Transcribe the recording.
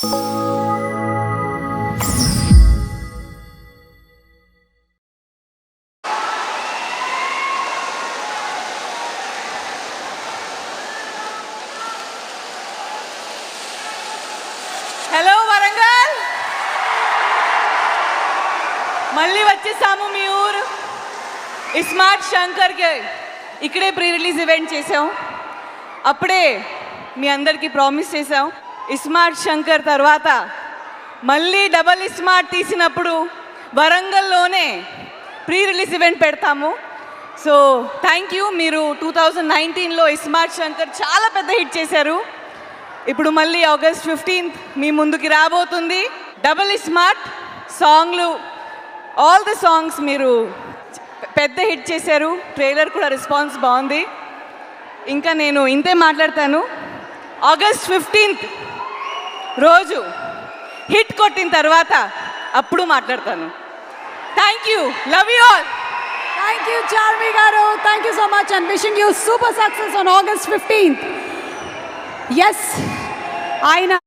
Hello Warangal, మళ్ళీ వచ్చేసాము మీ ఊరు ఇస్మార్ట్ శంకర్కి. ఇక్కడే ప్రీ రిలీజ్ ఈవెంట్ చేసాం. అప్పుడే మీ అందరికీ ప్రామిస్ చేసాం, ఇస్మార్ట్ శంకర్ తర్వాత మళ్ళీ డబల్ ఇస్మార్ట్ తీసినప్పుడు వరంగల్లోనే ప్రీ రిలీజ్ ఈవెంట్ పెడతాము. So thank you. మీరు 2019లో ఇస్మార్ట్ శంకర్ చాలా పెద్ద హిట్ చేశారు. ఇప్పుడు మళ్ళీ ఆగస్ట్ 15th మీ ముందుకి రాబోతుంది డబల్ స్మార్ట్ సాంగ్లు. ఆల్ ది సాంగ్స్ మీరు పెద్ద హిట్ చేశారు. ట్రైలర్ కూడా రెస్పాన్స్ బాగుంది. ఇంకా నేను ఇంతే మాట్లాడతాను. ఆగస్ట్ 15th రోజు హిట్ కొట్టిన తర్వాత అప్పుడు మాట్లాడతాను. Thank you. Love you all. Thank you, Charmi Garu. Thank you so much and wishing you super success on August 15th. Yes, Aina.